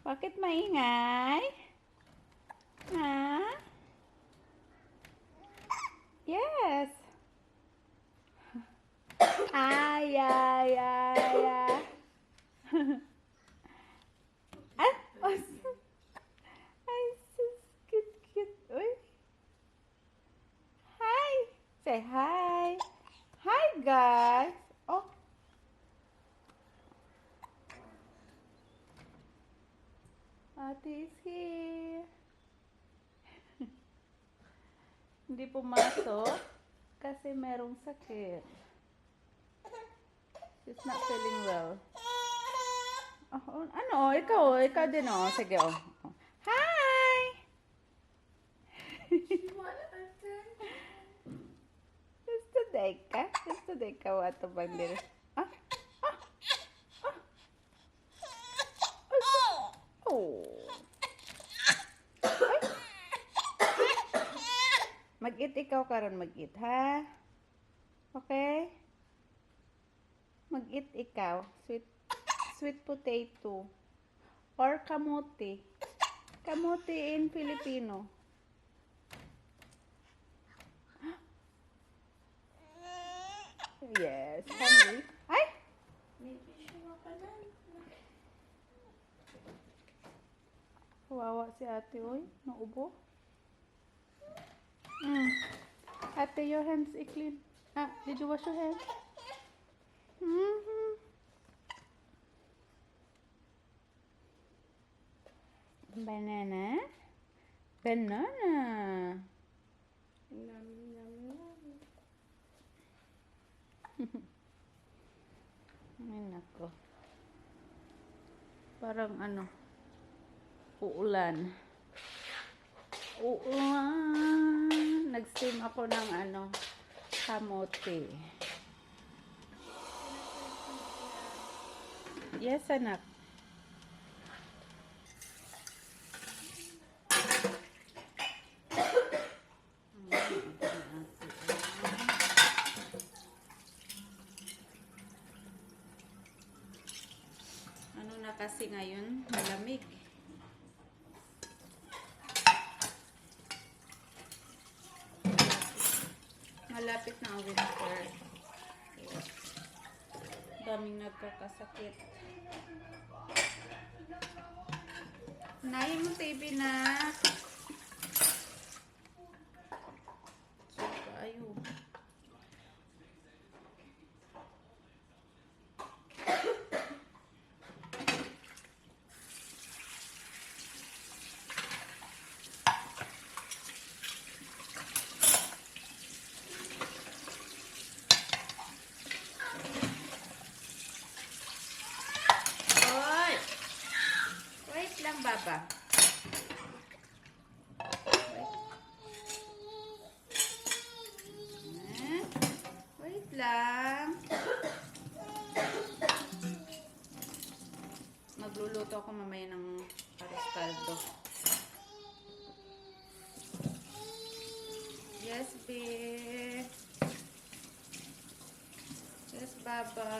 Bakit maingay? Ha? Yes. Ay, ay, ay, ay. Ah, oh, ay, sus, cute, cute. Uy. Hi. Say hi. Hi, guys. Oh, Ate is here. Hindi pumasok kasi merong sakit. She's not feeling well. Oh, ano? Ikaw din oh. Sige oh. Hi! Gusto day ka wato bandir. Ah, ah, oh. Ay. Mag-eat ikaw karon mag-eat, ha? Okay? Mag-eat ikaw. Sweet potato. Or kamote. Kamote in Filipino. Yes, hungry. Ay! Kawawa si ate, oy. Naubo. Ate, your hands clean. Ah, did you wash your hands? Mm-hmm. Banana. Banana. Ay, nako. Parang ano, uulan. Uulan. Nag-steam ako ng ano, kamote. Yes, anak. Ano na kasi ngayon? Malamig. Malapit na ang winter. Daming nagkakasakit. Unahin mo TV na. Ayo. Hoy! Wait lang, Baba. Wait lang. Magluluto ako mamaya ng arroz caldo. Yes, babe. Yes, Baba.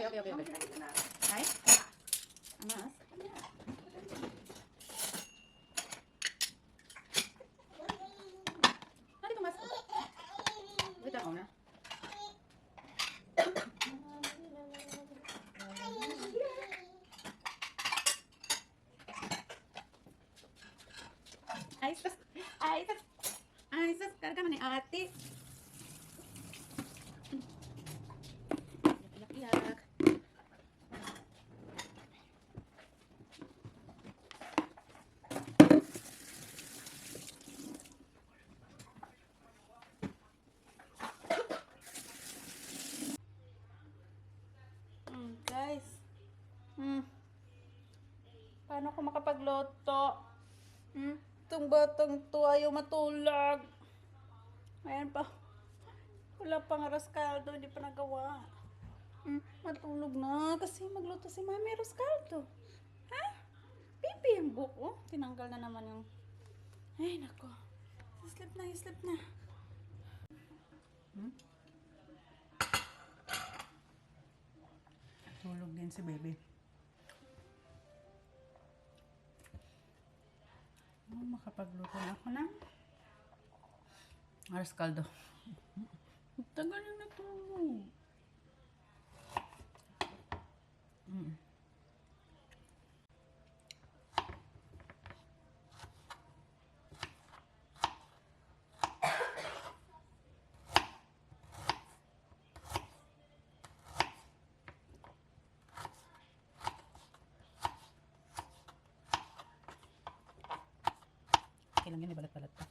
Okay. Hi? Amas? Ano itong mask? Wait lang, na. Ay, sus, karga man ni ate. Iyak. Guys. Paano ko makapagluto? Itong batang to ayaw matulog. Ayan pa. Wala pang arroz caldo, hindi pa nagawa. Matulog na kasi magluto si Mami arroz caldo. Ha? Pipi yung buko. Tinanggal na naman yung... Ay, nako. Sleep na. si baby. Makapagluto na ako ng arroz caldo. Tagal yung natulog. Okay lang yun, ibalat-balat pa.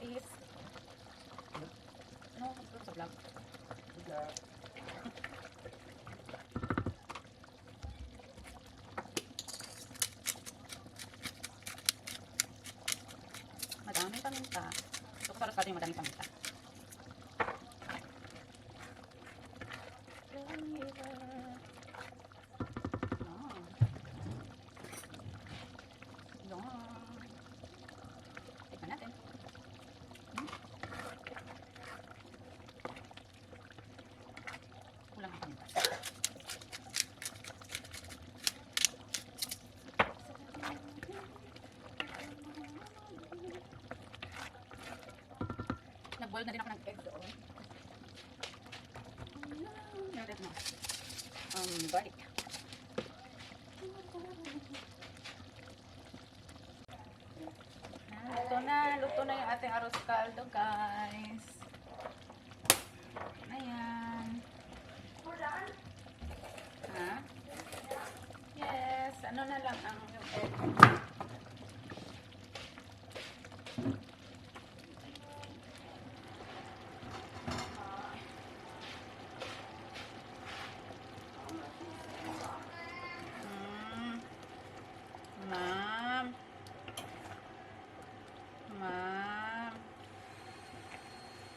Is no, sa vlog. Madaming paminta. Ito ko sarap yung madaming paminta. Tignan natin. Kulang ang paminta. Nag-boil na din ako ng egg doon. Meron na. Garlic. Luto na yung ating arroz caldo, guys. Ayan. Ha? Yes, ano na lang ang yung egg.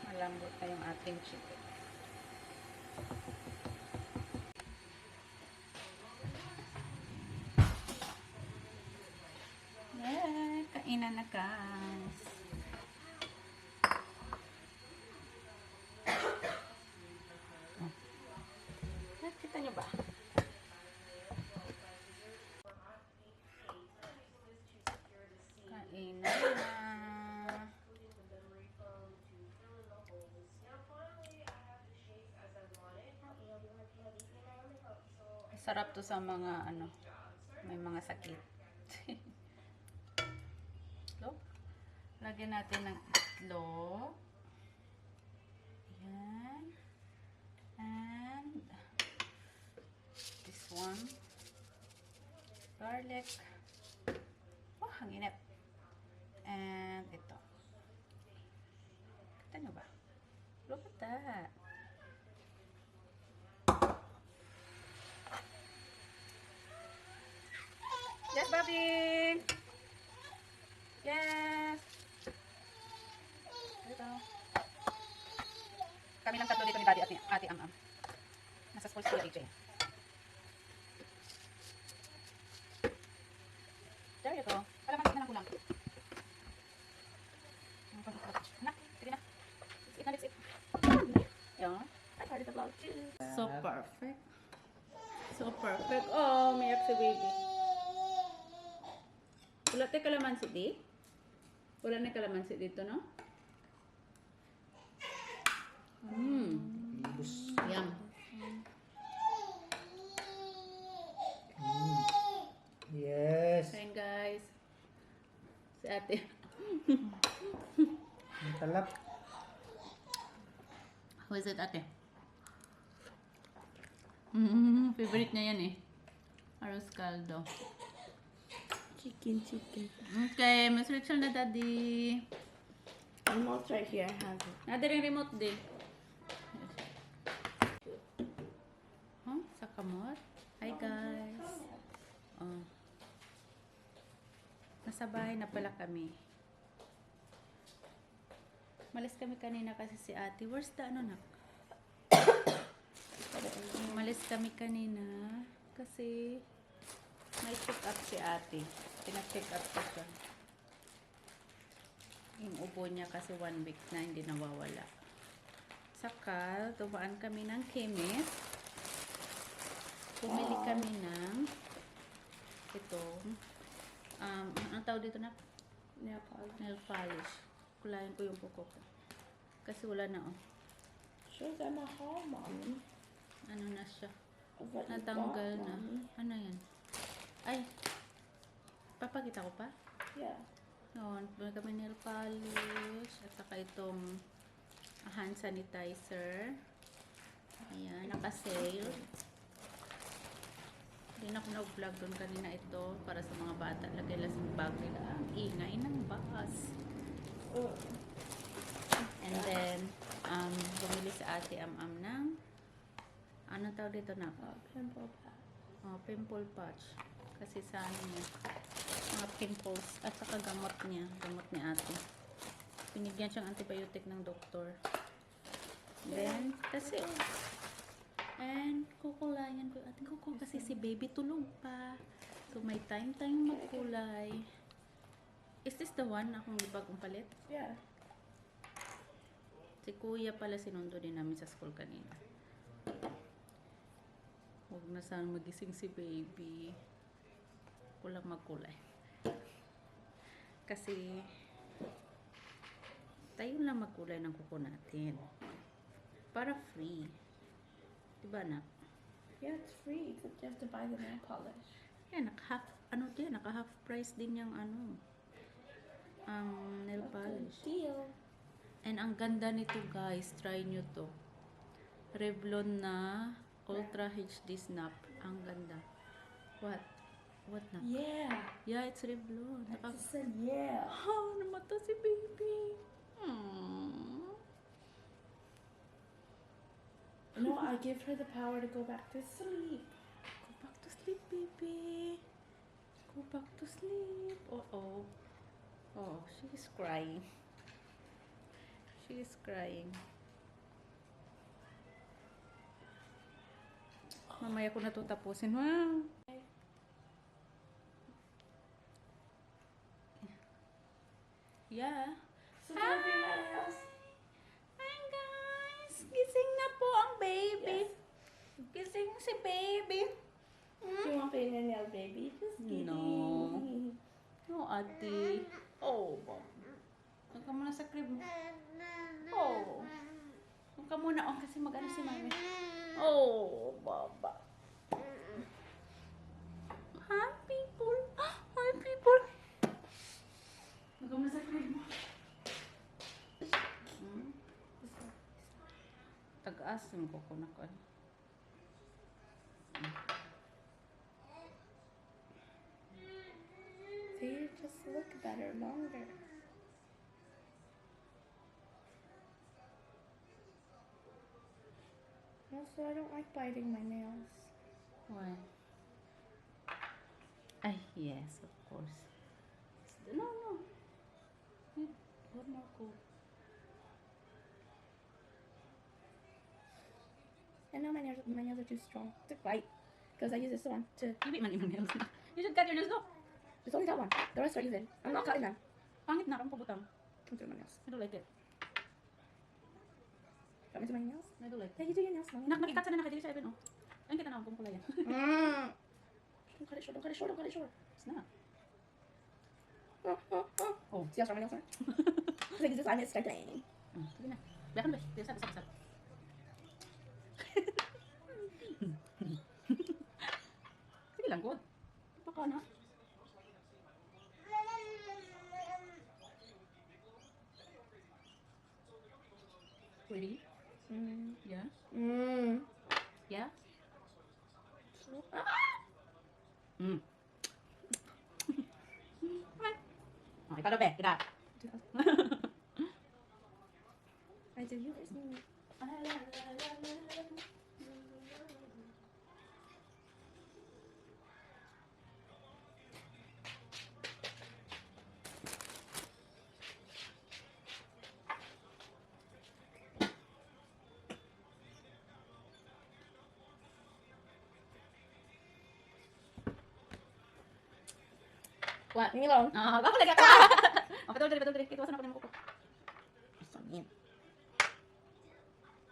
Malambot na yung ating chicken. Yeah, kainan na, guys. Nakita niyo ba? Kainan na. Sarap to sa mga ano, may mga sakit. Itlog. Lagyan natin ng itlog. Yan. And this one. Garlic. Oh, ang init. And ito. Kita nyo ba? Look at that. Yes, Bobby! Yes! Ito. Kami lang tatlo dito ni Daddy at ni Ate Am-Am. Nasa school sila, AJ. There you go. Kalamansi na lang kulang. Anak, sige na. Let's eat na, let's eat. Yan. I started the vlog too. So perfect. So perfect. Oh, umiyak si baby. Wala tayo kalamansi di? Wala na kalamansi dito, no? Yum. Yes. Kain guys. Si ate. Ang talap. How is it, ate? Favorite niya yan eh. Arroz caldo. Chicken. Okay, mas Rachel na daddy. Remote's right here. I have it. Nada rin remote din. Huh? Sa kamot? Hi guys. Oh. Nasa bahay na pala kami. Malis kami kanina kasi si ate. Where's the ano na? Malis kami kanina kasi may check up si ate. Pina-check up ko siya. Yung ubo niya kasi 1 week na hindi nawawala. Saka, tumaan kami ng chemist. Pumili kami ng ito. Ang tawag dito na? Nail polish. Kulayan ko yung kuko ko. Kasi wala na oh. Shows I'm at home, Mommy. Ano na siya? Of what you Natanggal bought, na. Mommy. Ano yan? Ay! Papakita ko pa? Yeah. Noon, bumili kami nail polish at saka itong hand sanitizer. Ayan, naka-sale. Hindi na ako nag-vlog doon kanina ito para sa mga bata. Lagay lang sa bag nila. Ang ingay ng bus. And then, bumili sa ate Am-Am ng anong tawag dito na? Pimple patch. Pimple patch. Kasi sa ano niya, mga pimples at saka gamot niya, gamot ni ate. Pinigyan siyang antibiotic ng doktor. Then, kasi, and kukulayan ko yung ating kuko kasi si baby tulog pa. So, may time magkulay. Is this the one akong bagong palit? Yeah. Si kuya pala sinundo din namin sa school kanina. Huwag na sana magising si baby. Kulang magkulay. Kasi tayo lang magkulay ng kuko natin. Para free. Diba na? Yeah, it's free, except you have to buy the nail polish. Yan, naka half price din yung nail polish. Deal. And ang ganda nito guys, try nyo to. Revlon na Ultra HD Snap. Ang ganda. What? What na? Yeah. Yeah, it's Revlon. I just said yeah. Oh, namata si baby. No, I give her the power to go back to sleep. Go back to sleep, baby. Go back to sleep. Uh-oh. Oh, she's crying. She's crying. Mamaya ko na ito tapusin. Wow. Yeah. So that'll be my house. Hi guys! Gising na po ang baby. Gising si baby. Do you want fingernail, baby? Just kidding. No. No, ate. Oh, huwag ka muna sa crib mo. Oh. Huwag ka muna. Oh, kasi mag-ano si mami. Oh, baba. Tag-as mo ko na ko. They just look better longer. Also, I don't like biting my nails. Why? Ay, yes, of course. No. One more ko. And now my nails are too strong to bite because I use this one to. Ibig man imong nails. You should cut your nails, no? There's only that one. The rest are even. I'm not cutting them. Pangit na, kang pabutang. I'm doing my nails. I don't like it. Want me to do my nails? I don't like it. Yeah, you do your nails now. Nakikat sa na nakadili sa Evan, oh. Ayun kita na akong kulayan. Don't cut it short. Don't cut it short. Don't cut it short. It's not. Oh. See how strong my nails are? Like this line is starting. Sige na. Bayan ba? Bisa. Sige lang, good. Baka na. Pretty? Yeah? Yeah? Mm. Okay, talo be. Kita. I do you first. What? Leave me alone. Ah, ako lagi ako. Okay, betul dali. Ituwasan ako ng kuko. Sangin.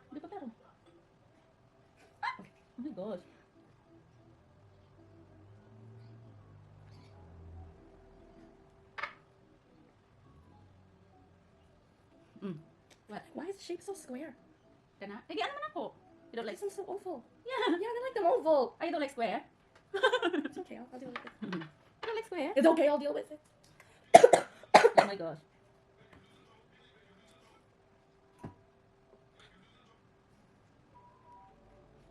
Di pa pero. Oh my gosh. What? Why is the shape so square? Kana? Eh, di ano man ako? You don't like... This one's so oval. Yeah. Yeah, I like them oval. I don't like square. It's okay. I'll deal with it. I don't like square. It's okay. I'll deal with it. Oh my gosh.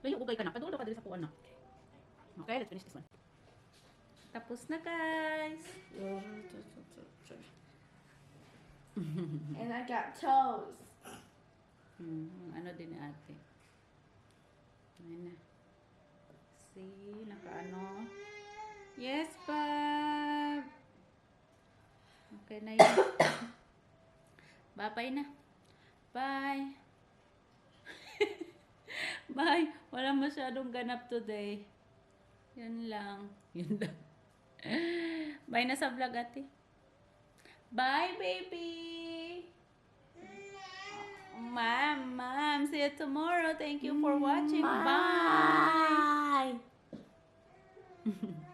Layo, ugay ka na. Padulo ka dali sa kuwan na. Okay, let's finish this one. Tapos na, guys. And I got toes. Ano din ni ate. Ayan na. See, nakaano. Yes, Bob. Okay na yun. Bye-bye na. Bye. Bye. Wala masyadong ganap today. Yun lang. Bye na sa vlog, ate. Bye, baby. Mom. See you tomorrow. Thank you for watching. Bye. Bye.